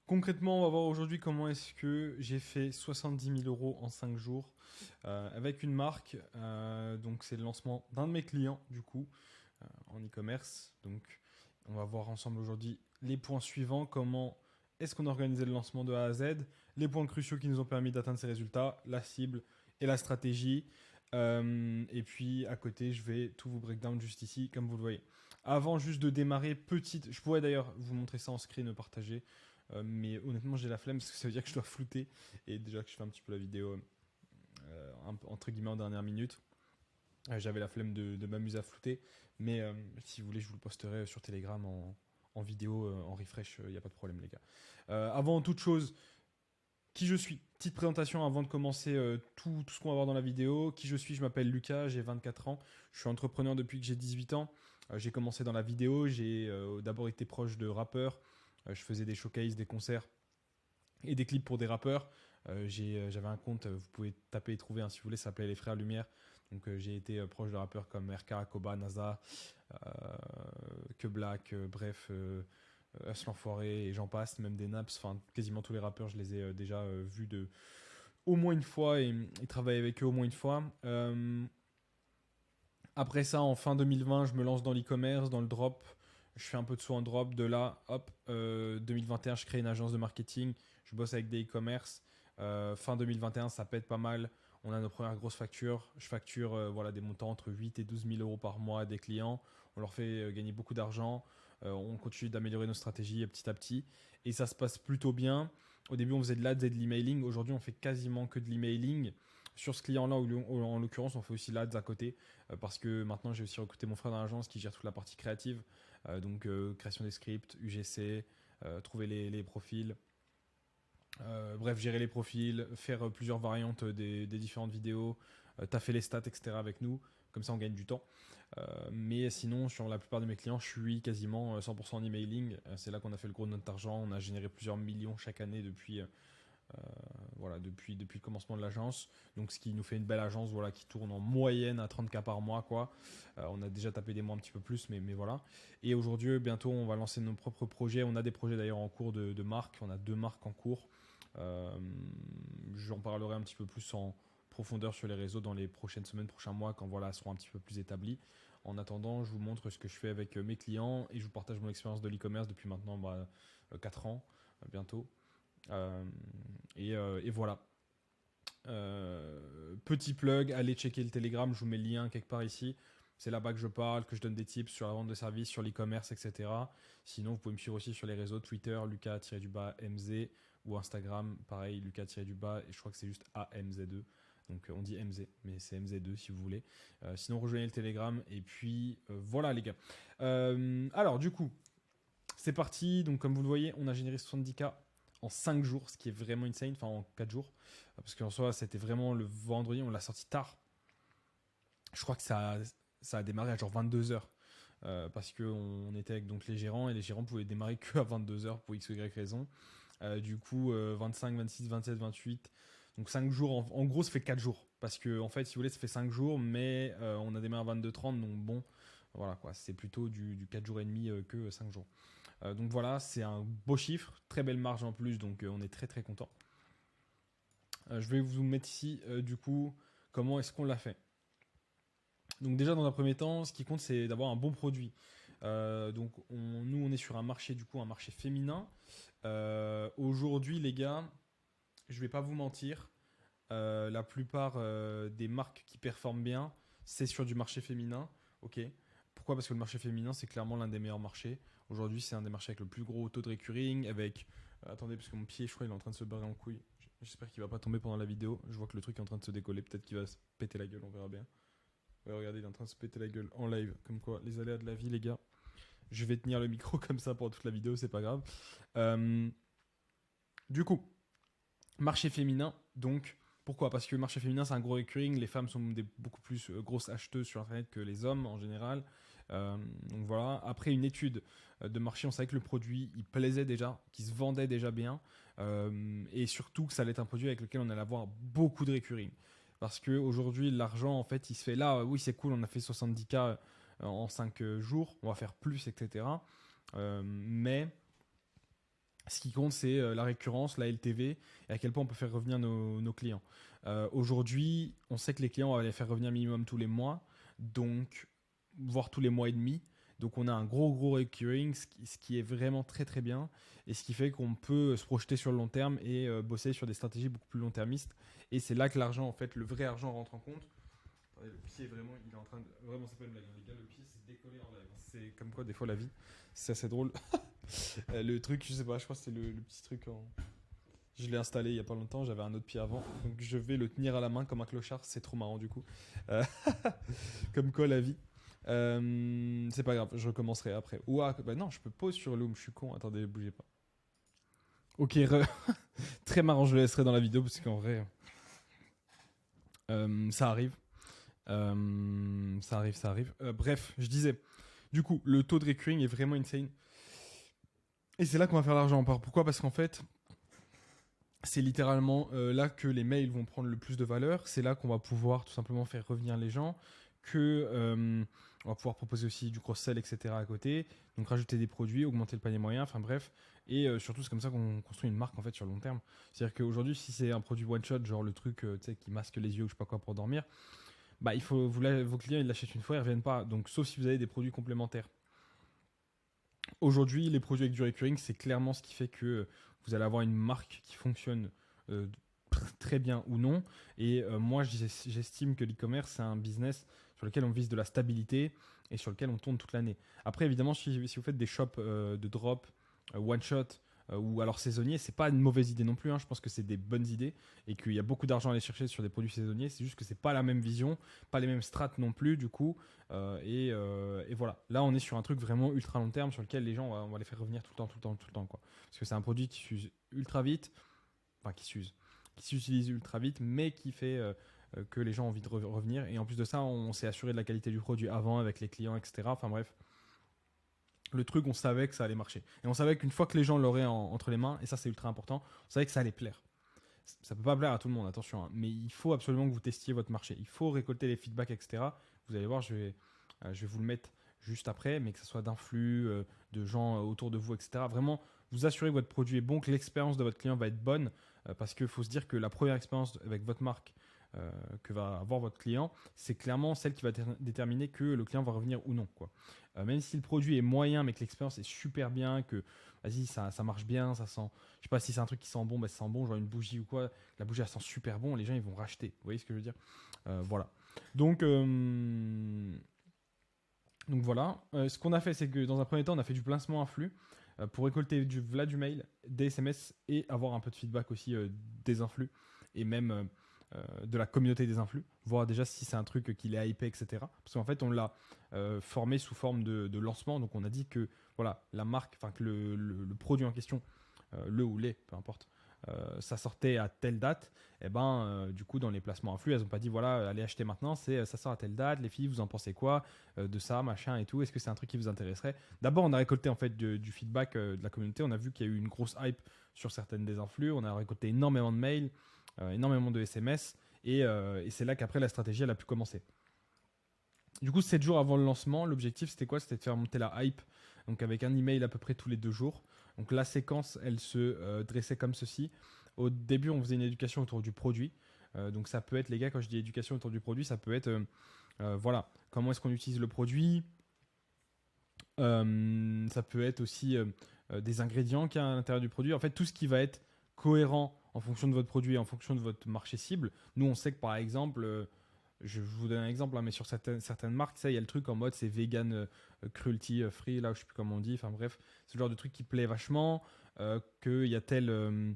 Concrètement, on va voir aujourd'hui comment est-ce que j'ai fait 70 000 € en 5 jours avec une marque. Donc, c'est le lancement d'un de mes clients, du coup, en e-commerce. Donc, on va voir ensemble aujourd'hui les points suivants. Comment est-ce qu'on a organisé le lancement de A à Z, les points cruciaux qui nous ont permis d'atteindre ces résultats, la cible et la stratégie. Et puis, à côté, je vais tout vous breakdown juste ici, comme vous le voyez. Avant juste de démarrer, petite, je pourrais d'ailleurs vous montrer ça en screen partagé. Mais honnêtement, j'ai la flemme parce que ça veut dire que je dois flouter et déjà que je fais un petit peu la vidéo entre guillemets en dernière minute. J'avais la flemme de m'amuser à flouter, mais si vous voulez, je vous le posterai sur Telegram en vidéo, en refresh, il n'y a pas de problème, les gars. Avant toute chose, qui je suis. Petite présentation avant de commencer tout ce qu'on va voir dans la vidéo. Qui je suis, je m'appelle Lucas, j'ai 24 ans. Je suis entrepreneur depuis que j'ai 18 ans. J'ai commencé dans la vidéo, j'ai d'abord été proche de rappeurs. Je faisais des showcases, des concerts et des clips pour des rappeurs. J'avais un compte, vous pouvez taper et trouver si vous voulez, ça s'appelait Les Frères Lumière. Donc j'ai été proche de rappeurs comme RK, Koba, NASA, euh, Que Black, bref, Us l'Enfoiré et j'en passe, même des Naps. Enfin, quasiment tous les rappeurs, je les ai déjà vus au moins une fois et travaillé avec eux au moins une fois. Après ça, en fin 2020, je me lance dans l'e-commerce, dans le drop. Je fais un peu de sous en drop. De là, hop, 2021, je crée une agence de marketing. Je bosse avec des e-commerce. Fin 2021, ça pète pas mal. On a nos premières grosses factures. Je facture voilà, des montants entre 8 et 12 000 € par mois à des clients. On leur fait gagner beaucoup d'argent. On continue d'améliorer nos stratégies petit à petit. Et ça se passe plutôt bien. Au début, on faisait de l'ads et de l'emailing. Aujourd'hui, on fait quasiment que de l'emailing. Sur ce client-là, en l'occurrence, on fait aussi l'ads à côté. Parce que maintenant, j'ai aussi recruté mon frère dans l'agence qui gère toute la partie créative. Donc, création des scripts, UGC, trouver les profils. Bref, gérer les profils, faire plusieurs variantes des différentes vidéos, taffer les stats, etc. avec nous. Comme ça, on gagne du temps. Mais sinon, sur la plupart de mes clients, je suis quasiment 100% en emailing. C'est là qu'on a fait le gros de notre argent. On a généré plusieurs millions chaque année voilà, depuis le commencement de l'agence. Donc, ce qui nous fait une belle agence voilà, qui tourne en moyenne à 30K par mois. Quoi. On a déjà tapé des mois un petit peu plus, mais voilà. Et aujourd'hui, bientôt, on va lancer nos propres projets. On a des projets d'ailleurs en cours de marques. On a 2 marques en cours. Euh, J'en parlerai un petit peu plus en profondeur sur les réseaux dans les prochaines semaines, prochains mois, quand voilà, elles seront un petit peu plus établies. En attendant, je vous montre ce que je fais avec mes clients et je vous partage mon expérience de l'e-commerce depuis maintenant 4 ans, bientôt. Euh, et voilà. Petit plug, allez checker le Telegram, je vous mets le lien quelque part ici. C'est là-bas que je parle, que je donne des tips sur la vente de services, sur l'e-commerce, etc. Sinon, vous pouvez me suivre aussi sur les réseaux Twitter, Lucas-MZ ou Instagram, pareil, Lucas-, et je crois que c'est juste AMZ2. Donc on dit MZ, mais c'est MZ2 si vous voulez. Sinon, rejoignez le Telegram. Et puis voilà les gars. Alors du coup, c'est parti. Donc comme vous le voyez, on a généré 70K en 5 jours, ce qui est vraiment insane, enfin en 4 jours. Parce qu'en soi, c'était vraiment le vendredi, on l'a sorti tard. Je crois que ça a démarré à genre 22 h. Parce qu'on était avec donc, les gérants et les gérants pouvaient démarrer que à 22 h pour X ou Y raison. Du coup, 25, 26, 27, 28. Donc 5 jours, en gros, ça fait 4 jours. Parce que, en fait, si vous voulez, ça fait 5 jours, mais on a démarré à 22h30. Donc bon, voilà quoi, c'est plutôt du 4 jours et demi que 5 jours. Donc voilà, c'est un beau chiffre, très belle marge en plus, donc on est très très content. Je vais vous mettre ici, du coup, comment est-ce qu'on l'a fait. Donc déjà, dans un premier temps, ce qui compte, c'est d'avoir un bon produit. Donc nous, on est sur un marché, du coup, un marché féminin. Aujourd'hui, les gars, je vais pas vous mentir, la plupart des marques qui performent bien, c'est sur du marché féminin. Ok. Pourquoi? Parce que le marché féminin, c'est clairement l'un des meilleurs marchés. Aujourd'hui, c'est un des marchés avec le plus gros taux de recurring. Avec. Attendez, parce que mon pied, je crois, il est en train de se barrer en couille. J'espère qu'il va pas tomber pendant la vidéo. Je vois que le truc est en train de se décoller. Peut-être qu'il va se péter la gueule, on verra bien. Ouais, regardez, il est en train de se péter la gueule en live. Comme quoi, les aléas de la vie, les gars. Je vais tenir le micro comme ça pour toute la vidéo, c'est pas grave. Euh, du coup, marché féminin, donc pourquoi? Parce que le marché féminin c'est un gros recurring, les femmes sont beaucoup plus grosses acheteuses sur internet que les hommes en général. Donc voilà, après une étude de marché, on savait que le produit il plaisait déjà, qu'il se vendait déjà bien, et surtout que ça allait être un produit avec lequel on allait avoir beaucoup de recurring. Parce qu'aujourd'hui, l'argent en fait il se fait là, oui c'est cool, on a fait 70K en 5 jours, on va faire plus, etc. Mais Ce qui compte, c'est la récurrence, la LTV et à quel point on peut faire revenir nos clients. Aujourd'hui, on sait que les clients, on va les faire revenir minimum tous les mois, donc voire tous les mois et demi. Donc on a un gros recurring, ce qui est vraiment très très bien et ce qui fait qu'on peut se projeter sur le long terme et bosser sur des stratégies beaucoup plus long-termistes. Et c'est là que l'argent, en fait, le vrai argent rentre en compte. Attendez, le pied, vraiment, il est en train de. Vraiment, c'est pas une blague, hein, les gars, le pied s'est décollé en live. C'est comme quoi, des fois, la vie, c'est assez drôle. Le truc, je sais pas, je crois que c'est le petit truc en. Je l'ai installé il y a pas longtemps, j'avais un autre pied avant, donc je vais le tenir à la main comme un clochard, c'est trop marrant du coup. Euh, comme quoi la vie. C'est pas grave, je recommencerai après. Bah non, je peux pause sur Loom, je suis con, attendez, bougez pas. Ok, très marrant, je le laisserai dans la vidéo parce qu'en vrai, ça arrive. Ça arrive. Bref, je disais, du coup, le taux de recurring est vraiment insane. Et c'est là qu'on va faire l'argent. Pourquoi? Parce qu'en fait, c'est littéralement là que les mails vont prendre le plus de valeur. C'est là qu'on va pouvoir tout simplement faire revenir les gens, que on va pouvoir proposer aussi du cross-sell, etc. à côté. Donc rajouter des produits, augmenter le panier moyen, enfin bref. Et surtout, c'est comme ça qu'on construit une marque en fait sur le long terme. C'est-à-dire qu'aujourd'hui, si c'est un produit one-shot, genre le truc tu sais, qui masque les yeux ou je sais pas quoi pour dormir, bah, il faut, vos clients ils l'achètent une fois, ils ne reviennent pas. Donc sauf si vous avez des produits complémentaires. Aujourd'hui, les produits avec du recurring, c'est clairement ce qui fait que vous allez avoir une marque qui fonctionne euh, très bien ou non. Et moi, j'estime que l'e-commerce, c'est un business sur lequel on vise de la stabilité et sur lequel on tourne toute l'année. Après, évidemment, si vous faites des shops de drop, one shot, ou alors saisonniers, c'est pas une mauvaise idée non plus, hein. Je pense que c'est des bonnes idées et qu'il y a beaucoup d'argent à aller chercher sur des produits saisonniers. C'est juste que c'est pas la même vision, pas les mêmes strates non plus, du coup. Et voilà. Là, on est sur un truc vraiment ultra long terme sur lequel les gens, on va les faire revenir tout le temps, tout le temps, tout le temps, quoi. Parce que c'est un produit qui s'use ultra vite, enfin qui s'utilise ultra vite, mais qui fait que les gens ont envie de revenir. Et en plus de ça, on s'est assuré de la qualité du produit avant avec les clients, etc. Enfin bref, le truc, on savait que ça allait marcher. Et on savait qu'une fois que les gens l'auraient entre les mains, et ça c'est ultra important, on savait que ça allait plaire. Ça peut pas plaire à tout le monde, attention, hein, mais il faut absolument que vous testiez votre marché. Il faut récolter les feedbacks, etc. Vous allez voir, je vais vous le mettre juste après, mais que ce soit d'influx, de gens autour de vous, etc. Vraiment, vous assurez que votre produit est bon, que l'expérience de votre client va être bonne, parce qu'il faut se dire que la première expérience avec votre marque que va avoir votre client, c'est clairement celle qui va déterminer que le client va revenir ou non, quoi. Même si le produit est moyen, mais que l'expérience est super bien, que vas-y, ça marche bien, ça sent. Je sais pas si c'est un truc qui sent bon, bah, ça sent bon, genre une bougie ou quoi. La bougie, elle sent super bon, les gens, ils vont racheter. Vous voyez ce que je veux dire? Voilà. Donc, donc voilà. Ce qu'on a fait, c'est que dans un premier temps, on a fait du placement à flux pour récolter du mail, des SMS et avoir un peu de feedback aussi des influx et même de la communauté des influx, voir déjà si c'est un truc qui est hypé, etc. Parce qu'en fait, on l'a formé sous forme de lancement, donc on a dit que voilà, la marque, enfin que le produit en question, le ou les, peu importe, ça sortait à telle date, et ben du coup dans les placements influx, elles n'ont pas dit voilà, allez acheter maintenant, ça sort à telle date, les filles, vous en pensez quoi de ça, machin et tout, est-ce que c'est un truc qui vous intéresserait? D'abord, on a récolté en fait du feedback de la communauté, on a vu qu'il y a eu une grosse hype sur certaines des influx, on a récolté énormément de mails, énormément de SMS, et c'est là qu'après la stratégie elle a pu commencer. Du coup, 7 jours avant le lancement, l'objectif c'était quoi? C'était de faire monter la hype, donc avec un email à peu près tous les 2 jours. Donc la séquence, elle se dressait comme ceci. Au début, on faisait une éducation autour du produit. Donc ça peut être, les gars, quand je dis éducation autour du produit, ça peut être, voilà, comment est-ce qu'on utilise le produit. Ça peut être aussi des ingrédients qu'il y a à l'intérieur du produit. En fait, tout ce qui va être cohérent en fonction de votre produit, en fonction de votre marché cible. Nous, on sait que par exemple, je vous donne un exemple, hein, mais sur certaines marques, ça, il y a le truc en mode c'est vegan, cruelty free, là, je sais plus comment on dit. Enfin bref, c'est le genre de truc qui plaît vachement, qu'il y a tel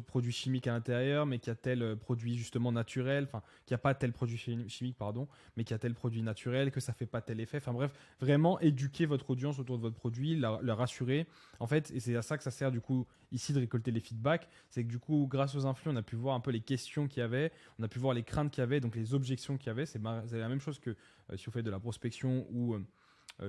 produit chimique à l'intérieur, mais qu'il y a tel produit justement naturel, enfin qu'il n'y a pas tel produit chimique, pardon, mais qu'il y a tel produit naturel, que ça fait pas tel effet. Enfin bref, vraiment éduquer votre audience autour de votre produit, la rassurer. En fait, et c'est à ça que ça sert du coup ici de récolter les feedbacks, c'est que du coup, grâce aux influx, on a pu voir un peu les questions qu'il y avait, on a pu voir les craintes qu'il y avait, donc les objections qu'il y avait. C'est la même chose que si vous faites de la prospection ou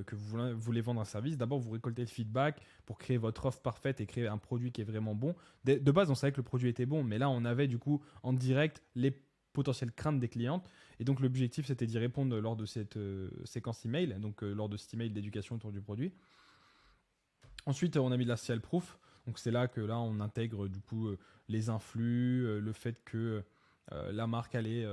que vous voulez vendre un service, d'abord vous récoltez le feedback pour créer votre offre parfaite et créer un produit qui est vraiment bon. De base, on savait que le produit était bon, mais là, on avait du coup en direct les potentielles craintes des clientes. Et donc, l'objectif, c'était d'y répondre lors de cette séquence email, donc lors de cet email d'éducation autour du produit. Ensuite, on a mis de la social proof. Donc c'est là que là on intègre du coup les influx, le fait que la marque elle est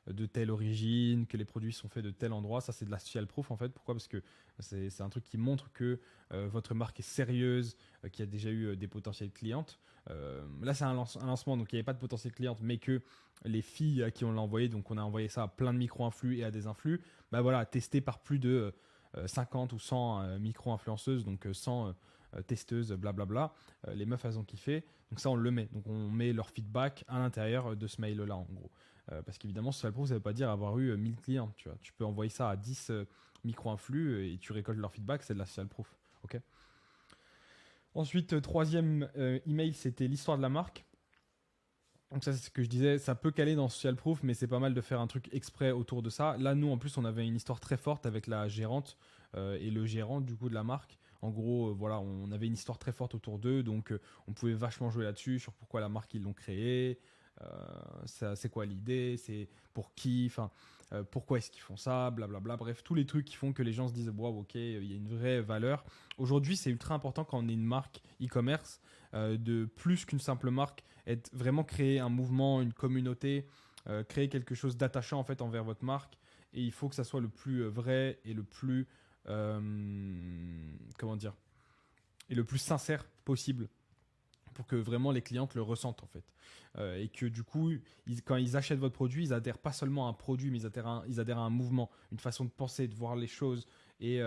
de telle origine, que les produits sont faits de tel endroit. Ça c'est de la social proof en fait. Pourquoi? Parce que c'est un truc qui montre que votre marque est sérieuse, qu'il y a déjà eu des potentielles clientes. Là c'est un lancement, donc il n'y avait pas de potentielles clientes, mais que les filles à qui on l'a envoyé, donc on a envoyé ça à plein de micro-influx et à des influx, bah voilà, testé par plus de 50 ou 100 micro-influenceuses, donc 100 testeuses, blablabla. Les meufs, elles ont kiffé. Donc ça, on le met. Donc on met leur feedback à l'intérieur de ce mail-là, en gros. Parce qu'évidemment, social proof, ça ne veut pas dire avoir eu 1000 clients. Tu vois. Tu peux envoyer ça à 10 micro-influx et tu récoltes leur feedback. C'est de la social proof. Okay. Ensuite, troisième email, c'était l'histoire de la marque. Donc ça, c'est ce que je disais, ça peut caler dans social proof, mais c'est pas mal de faire un truc exprès autour de ça. Là, nous, en plus, on avait une histoire très forte avec la gérante et le gérant du coup de la marque. En gros, voilà, on avait une histoire très forte autour d'eux, donc on pouvait vachement jouer là-dessus sur pourquoi la marque ils l'ont créée, c'est quoi l'idée, c'est pour qui, enfin, pourquoi est-ce qu'ils font ça, blablabla. Bref, tous les trucs qui font que les gens se disent waouh, ok, il y a une vraie valeur. Aujourd'hui, c'est ultra important quand on est une marque e-commerce de plus qu'une simple marque, être vraiment créer un mouvement, une communauté, créer quelque chose d'attachant en fait envers votre marque. Et il faut que ça soit le plus vrai et le plus comment dire, et le plus sincère possible pour que vraiment les clientes le ressentent en fait. Et que du coup, quand ils achètent votre produit, ils adhèrent pas seulement à un produit, mais ils adhèrent à un mouvement, une façon de penser, de voir les choses. Et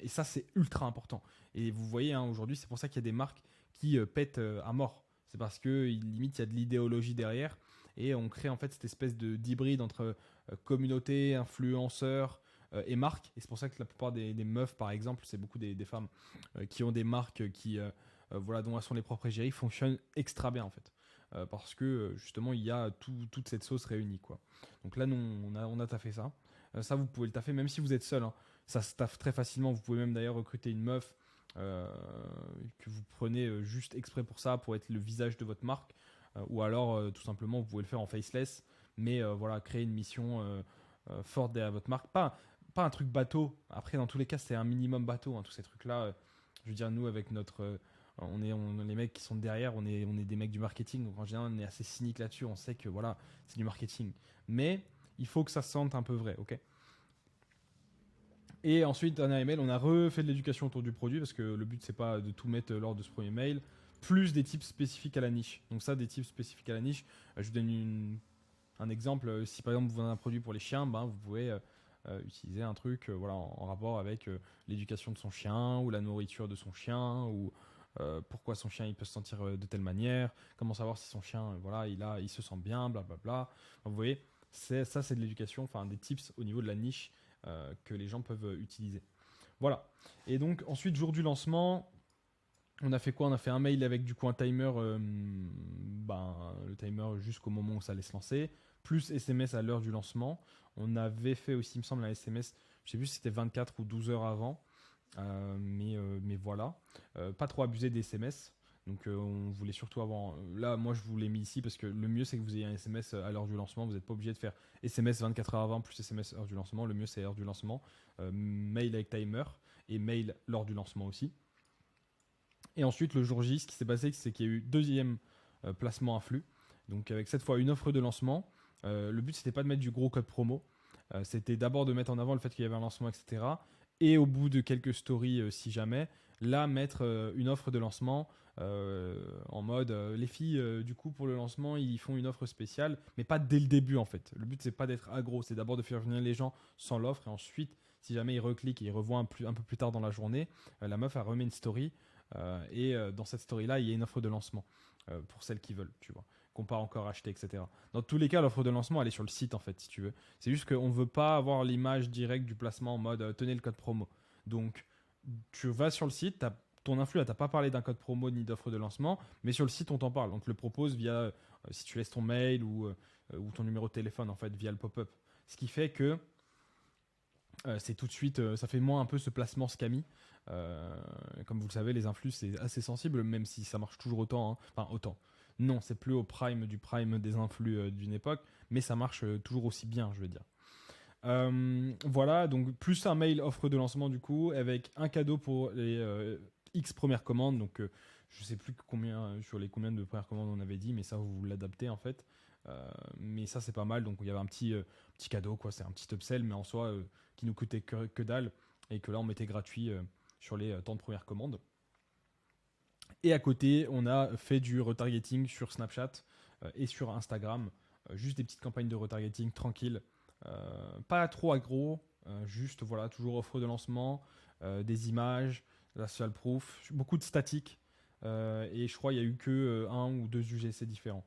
ça, c'est ultra important. Et vous voyez, hein, aujourd'hui, c'est pour ça qu'il y a des marques qui pètent à mort. C'est parce que limite, il y a de l'idéologie derrière. Et on crée en fait cette espèce d'hybride entre communauté, influenceurs, et marques. Et c'est pour ça que la plupart des meufs, par exemple, c'est beaucoup des femmes qui ont des marques qui, voilà, dont elles sont les propres égéries, fonctionnent extra bien en fait. Parce que justement, il y a toute cette sauce réunie, quoi. Donc là, nous, on a taffé ça. Ça, vous pouvez le taffer même si vous êtes seul, hein. Ça se taffe très facilement. Vous pouvez même d'ailleurs recruter une meuf que vous prenez juste exprès pour ça, pour être le visage de votre marque. Ou alors, tout simplement, vous pouvez le faire en faceless. Mais voilà, créer une mission forte derrière votre marque. Pas un truc bateau. Après, dans tous les cas, c'est un minimum bateau, hein, tous ces trucs-là. Je veux dire, nous, avec notre. Les mecs qui sont derrière, on est des mecs du marketing. Donc, en général, on est assez cynique là-dessus. On sait que voilà, c'est du marketing. Mais il faut que ça se sente un peu vrai, ok? Et ensuite, dernier email, on a refait de l'éducation autour du produit parce que le but, c'est pas de tout mettre lors de ce premier mail. Plus des tips spécifiques à la niche. Donc, ça, des tips spécifiques à la niche. Je vous donne un exemple. Si par exemple, vous vendez un produit pour les chiens, ben, vous pouvez. Utiliser un truc voilà, en rapport avec l'éducation de son chien ou la nourriture de son chien ou pourquoi son chien il peut se sentir de telle manière, comment savoir si son chien voilà, il se sent bien, blablabla. Vous voyez, ça c'est de l'éducation, enfin des tips au niveau de la niche que les gens peuvent utiliser. Voilà. Et donc ensuite, jour du lancement, on a fait quoi? On a fait un mail avec du coup un timer, le timer jusqu'au moment où ça allait se lancer, plus SMS à l'heure du lancement. On avait fait aussi, il me semble, un SMS, je sais plus si c'était 24 ou 12 heures avant, mais voilà. Pas trop abuser des SMS. Donc on voulait surtout avoir. Là, moi je vous l'ai mis ici parce que le mieux c'est que vous ayez un SMS à l'heure du lancement. Vous n'êtes pas obligé de faire SMS 24 heures avant plus SMS heure du lancement. Le mieux c'est l'heure du lancement. Mail avec timer et mail lors du lancement aussi. Et ensuite, le jour J, ce qui s'est passé, c'est qu'il y a eu deuxième placement à flux. Donc, avec cette fois une offre de lancement. Le but, c'était pas de mettre du gros code promo. C'était d'abord de mettre en avant le fait qu'il y avait un lancement, etc. Et au bout de quelques stories, si jamais, là, mettre une offre de lancement en mode les filles, du coup, pour le lancement, ils font une offre spéciale, mais pas dès le début, en fait. Le but, c'est pas d'être aggro, c'est d'abord de faire venir les gens sans l'offre. Et ensuite, si jamais ils recliquent et ils revoient un peu plus tard dans la journée, la meuf, elle remet une story. Dans cette story-là, il y a une offre de lancement pour celles qui veulent, tu vois, qu'on pas encore acheté, etc. Dans tous les cas, l'offre de lancement, elle est sur le site, en fait, si tu veux. C'est juste qu'on ne veut pas avoir l'image directe du placement en mode tenez le code promo. Donc, tu vas sur le site, ton influx, elle t'a pas parlé d'un code promo ni d'offre de lancement, mais sur le site, on t'en parle. On te le propose via, si tu laisses ton mail ou ton numéro de téléphone, en fait, via le pop-up. Ce qui fait que c'est tout de suite, ça fait moins un peu ce placement scammy. Comme vous le savez, les influx, c'est assez sensible, même si ça marche toujours autant, hein. Enfin, autant. Non, c'est plus au prime du prime des influx d'une époque, mais ça marche toujours aussi bien, je veux dire. Voilà, donc plus un mail offre de lancement du coup, avec un cadeau pour les X premières commandes. Donc, je sais plus sur les combien de premières commandes on avait dit, mais ça, vous l'adaptez en fait. Mais ça, c'est pas mal. Donc, il y avait un petit cadeau, quoi. C'est un petit upsell, mais en soi, qui nous coûtait que dalle. Et que là, on mettait gratuit sur les temps de première commande. Et à côté, on a fait du retargeting sur Snapchat et sur Instagram. Juste des petites campagnes de retargeting tranquilles. Pas trop aggro. Juste, voilà, toujours offre de lancement, des images, la social proof, beaucoup de statique. Et je crois qu'il n'y a eu que un ou deux UGC différents.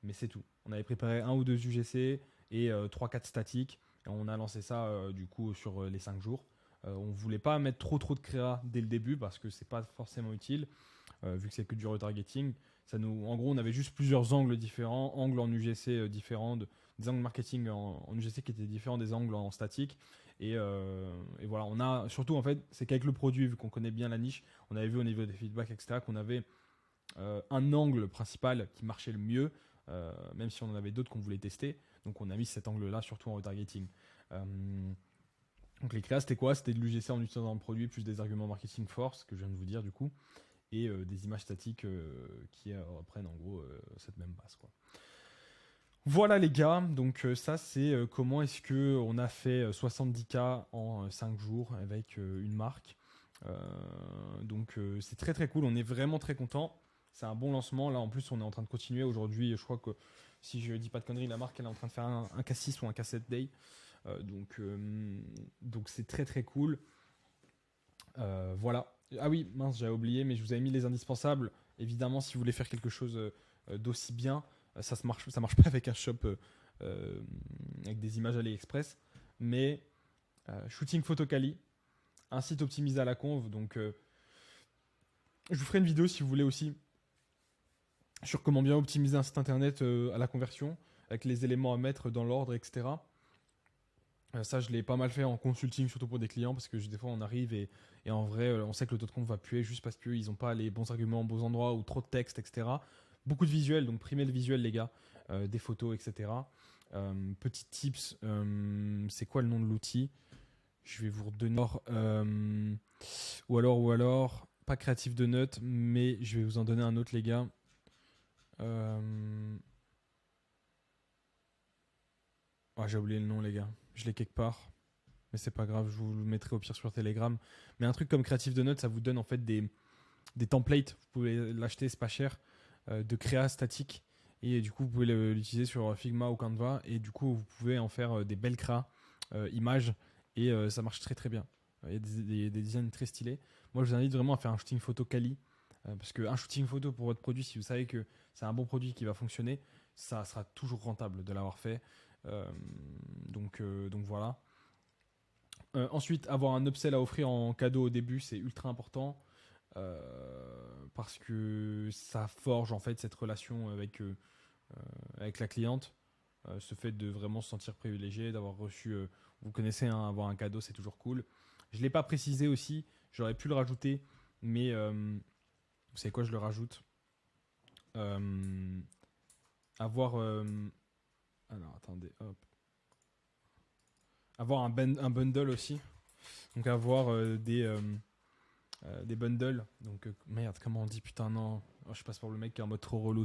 Mais c'est tout. On avait préparé un ou deux UGC et 3-4 statiques. Et on a lancé ça du coup sur les 5 jours. On ne voulait pas mettre trop de créa dès le début parce que c'est pas forcément utile. Vu que c'est que du retargeting. En gros, on avait juste plusieurs angles différents, angles en UGC différents, des angles marketing en UGC qui étaient différents des angles en statique. Et voilà, on a surtout en fait, c'est qu'avec le produit, vu qu'on connaît bien la niche, on avait vu au niveau des feedbacks, etc., qu'on avait un angle principal qui marchait le mieux, même si on en avait d'autres qu'on voulait tester. Donc on a mis cet angle-là surtout en retargeting. Donc les créas, c'était quoi? C'était de l'UGC en utilisant le produit, plus des arguments marketing force, que je viens de vous dire du coup, et des images statiques qui reprennent en gros cette même base, quoi. Voilà les gars, donc ça c'est comment est-ce qu'on a fait 70K en 5 jours avec une marque. Donc c'est très cool, on est vraiment très content. C'est un bon lancement, là en plus on est en train de continuer aujourd'hui, je crois que si je dis pas de conneries, la marque elle est en train de faire un K6 ou un K7 day. Donc c'est très cool. Voilà. Ah oui, mince, j'avais oublié, mais je vous avais mis les indispensables. Évidemment, si vous voulez faire quelque chose d'aussi bien, ça marche pas avec un shop avec des images AliExpress, mais Shooting Photocali, un site optimisé à la conve. Donc, je vous ferai une vidéo si vous voulez aussi sur comment bien optimiser un site internet à la conversion, avec les éléments à mettre dans l'ordre, etc. Ça, je l'ai pas mal fait en consulting, surtout pour des clients, parce que des fois, on arrive et en vrai, on sait que le taux de compte va puer juste parce qu'ils n'ont pas les bons arguments aux bons endroits ou trop de texte, etc. Beaucoup de visuels, donc primez le visuel, les gars, des photos, etc. Petit tips, c'est quoi le nom de l'outil? Je vais vous redonner. Ou alors, pas créatif de notes, mais je vais vous en donner un autre, les gars. J'ai oublié le nom, les gars. Je l'ai quelque part. Mais c'est pas grave, je vous le mettrai au pire sur Telegram. Mais un truc comme Creative de Notes, ça vous donne en fait des templates. Vous pouvez l'acheter, c'est pas cher, de créa statique. Et du coup, vous pouvez l'utiliser sur Figma ou Canva. Et du coup, vous pouvez en faire des belles créas, images. Et ça marche très bien. Il y a des designs très stylés. Moi, je vous invite vraiment à faire un shooting photo quali. Parce qu'un shooting photo pour votre produit, si vous savez que c'est un bon produit qui va fonctionner, ça sera toujours rentable de l'avoir fait. Donc voilà. Ensuite, avoir un upsell à offrir en cadeau au début, c'est ultra important parce que ça forge en fait cette relation avec la cliente. Ce fait de vraiment se sentir privilégié, d'avoir reçu, vous connaissez, hein, avoir un cadeau, c'est toujours cool. Je ne l'ai pas précisé aussi, j'aurais pu le rajouter, mais vous savez quoi, je le rajoute. Avoir... alors, attendez, hop. Avoir un bundle aussi. Donc avoir des bundles. Donc merde, comment on dit? Putain, non. Oh, je passe pour le mec qui est en mode trop relou.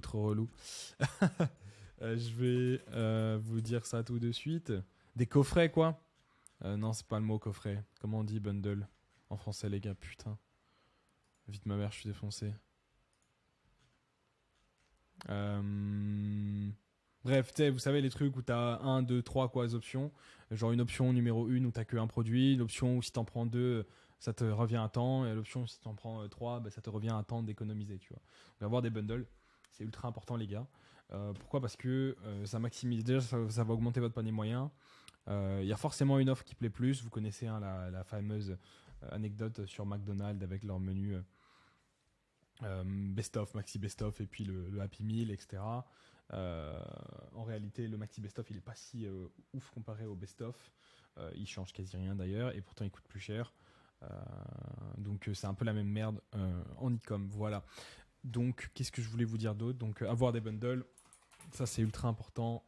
Je vais vous dire ça tout de suite. Des coffrets, quoi. Non, c'est pas le mot coffret. Comment on dit bundle en français, les gars? Putain. Vite ma mère, je suis défoncé. Bref, vous savez les trucs où t'as 1, 2, 3 quoi, les options. Genre une option numéro 1 où t'as que un produit, l'option où si t'en prends 2, ça te revient à temps, et l'option où si t'en prends 3, bah, ça te revient à temps d'économiser, tu vois. Donc avoir des bundles, c'est ultra important les gars. Pourquoi? Parce que ça maximise, déjà ça va augmenter votre panier moyen. Il y a forcément une offre qui plaît plus, vous connaissez hein, la fameuse anecdote sur McDonald's avec leur menu best-of, maxi best-of et puis le Happy Meal, etc. En réalité, le maxi best-of, il est pas si ouf comparé au best-of. Il change quasi rien d'ailleurs et pourtant il coûte plus cher. Donc c'est un peu la même merde en e-com. Voilà. Donc qu'est-ce que je voulais vous dire d'autre? Donc avoir des bundles, ça c'est ultra important.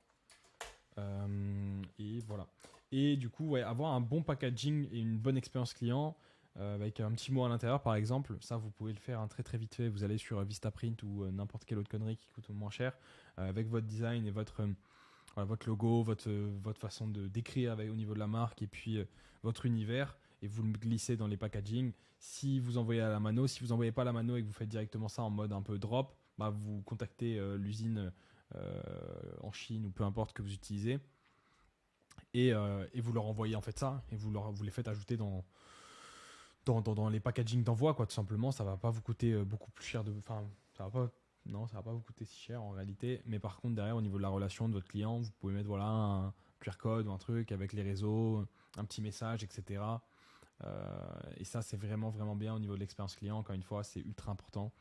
Et voilà. Et du coup, ouais, avoir un bon packaging et une bonne expérience client. avec un petit mot à l'intérieur par exemple. Ça, vous pouvez le faire très très vite fait. Vous allez sur Vistaprint ou n'importe quelle autre connerie qui coûte moins cher, avec votre design et voilà, votre logo, votre façon de d'écrire au niveau de la marque et puis votre univers, et vous le glissez dans les packaging. Si vous envoyez à la mano, si vous envoyez pas à la mano et que vous faites directement ça en mode un peu drop, bah vous contactez l'usine en Chine ou peu importe que vous utilisez, et vous leur envoyez en fait ça, et vous les faites ajouter dans les packaging d'envoi, quoi, tout simplement. Ça va pas vous coûter beaucoup plus cher enfin, ça va pas, non, ça va pas vous coûter si cher en réalité. Mais par contre, derrière, au niveau de la relation de votre client, vous pouvez mettre voilà un QR code ou un truc avec les réseaux, un petit message, etc. Et ça, c'est vraiment vraiment bien au niveau de l'expérience client. Encore une fois, c'est ultra important.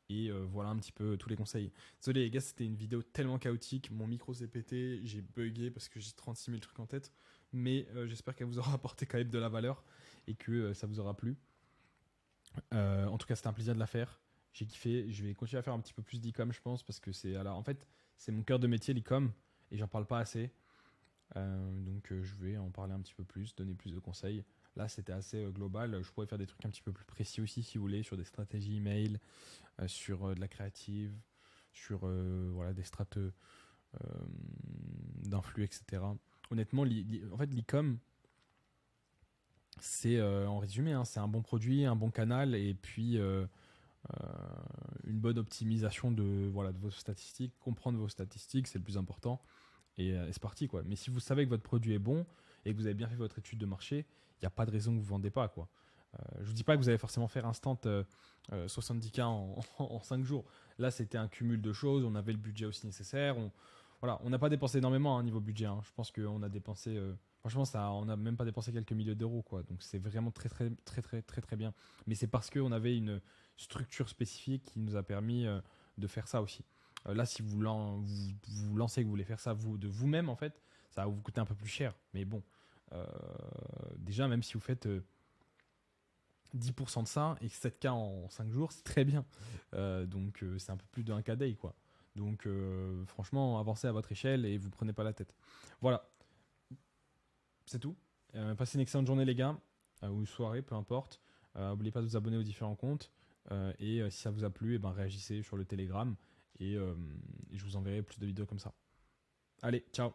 Et voilà un petit peu tous les conseils. Désolé les gars, c'était une vidéo tellement chaotique. Mon micro s'est pété, j'ai bugué parce que j'ai 36 000 trucs en tête. Mais j'espère qu'elle vous aura apporté quand même de la valeur et que ça vous aura plu. En tout cas, c'était un plaisir de la faire. J'ai kiffé. Je vais continuer à faire un petit peu plus d'e-com, je pense, parce que en fait, c'est mon cœur de métier, l'e-com, et j'en parle pas assez. Donc, je vais en parler un petit peu plus, donner plus de conseils. Là, c'était assez global. Je pourrais faire des trucs un petit peu plus précis aussi, si vous voulez, sur des stratégies email, sur de la créative, sur voilà, des strates d'influx, etc. Honnêtement, en fait, l'e-com, c'est en résumé, hein, c'est un bon produit, un bon canal, et puis euh, une bonne optimisation voilà, de vos statistiques. Comprendre vos statistiques, c'est le plus important. Et c'est parti, quoi. Mais si vous savez que votre produit est bon et que vous avez bien fait votre étude de marché, il n'y a pas de raison que vous ne vendez pas, quoi. Je vous dis pas que vous allez forcément faire instant 70K en 5 jours. Là, c'était un cumul de choses. On avait le budget aussi nécessaire. Voilà, on n'a pas dépensé énormément, hein, niveau budget, hein. Je pense qu'on a dépensé, franchement, on n'a même pas dépensé quelques milliers d'euros, quoi. Donc c'est vraiment très très très très très très bien. Mais c'est parce qu'on avait une structure spécifique qui nous a permis de faire ça aussi. Là, si vous lancez, que vous voulez faire ça de vous-même, en fait, ça va vous coûter un peu plus cher. Mais bon, euh, déjà, même si vous faites 10% de ça et 7K en 5 jours, c'est très bien. Donc c'est un peu plus de 1K day, quoi. Donc franchement, avancez à votre échelle et vous prenez pas la tête. Voilà, c'est tout. Passez une excellente journée les gars, ou une soirée, peu importe. N'oubliez pas de vous abonner aux différents comptes. Et si ça vous a plu, et ben, réagissez sur le Telegram et je vous enverrai plus de vidéos comme ça. Allez, ciao.